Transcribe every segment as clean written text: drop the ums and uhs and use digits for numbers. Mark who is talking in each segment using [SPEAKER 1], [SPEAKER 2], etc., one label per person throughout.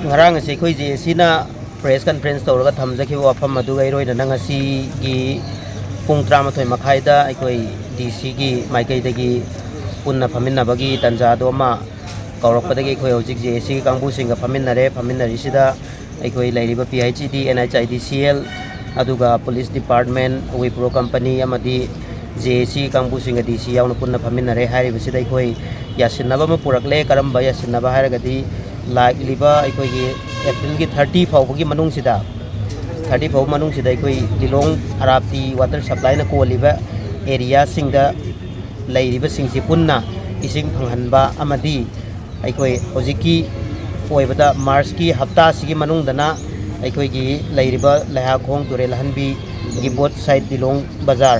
[SPEAKER 1] ngarang se khoi je sina press conference tawraga thamjaki wafam adu gai roina nangasi gi pung 13 makhai da aikoi DC gi maikai dagi punna phaminna bagi tanja do ma kaurakpadagi khoi hojik je si kangbu singa phaminari sida aikoi lairiba PIGD NHIDCL aduga police department Wipro company amadi JC kangbu singa DC yauna punna phaminare hariba sida aikoi yasinaba ma purakle karamba yasinaba haragadi like liba aikoi gi April gi 30 fawbagi manung sida 30 फाउ मनुंग सिदा कोई दिलोंग अराप्ती water supply ना को लिबा area सिंगदा लाइरिबा सिंगसि पुन्ना इसिंग फंगहनबा अमदी अइकोई होजिकी ओइबदा मार्च की हफ्ता सिगी मनुंग दना अइकोई गी लाइरिबा लहा खोंग तुरे लहनबी गी बोट साइड दिलोंग बाजार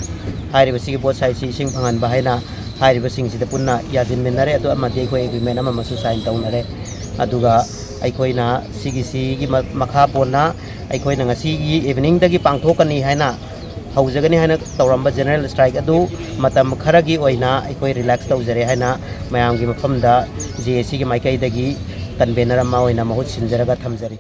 [SPEAKER 1] हारिबा सिगी बोट साइड सि इसिंग फंगहनबा हाइना हारिबा सिंगसिदा पुन्ना याजिन मेनरे अदो अमदी अइकोई एग्रीमेंट अमा मसु साइन तौनरे अदुगा अइकोइना सिगी मखा पोना अइकोइना ngasi gi evening dagi pangthokani haina haujagani haina tawramba general strike adu matam kharagi oina अइकोइ relax tawjare haina mayam gi mafamda JC gi maikai dagi convener ma oina mahut sinjaraga thamjari।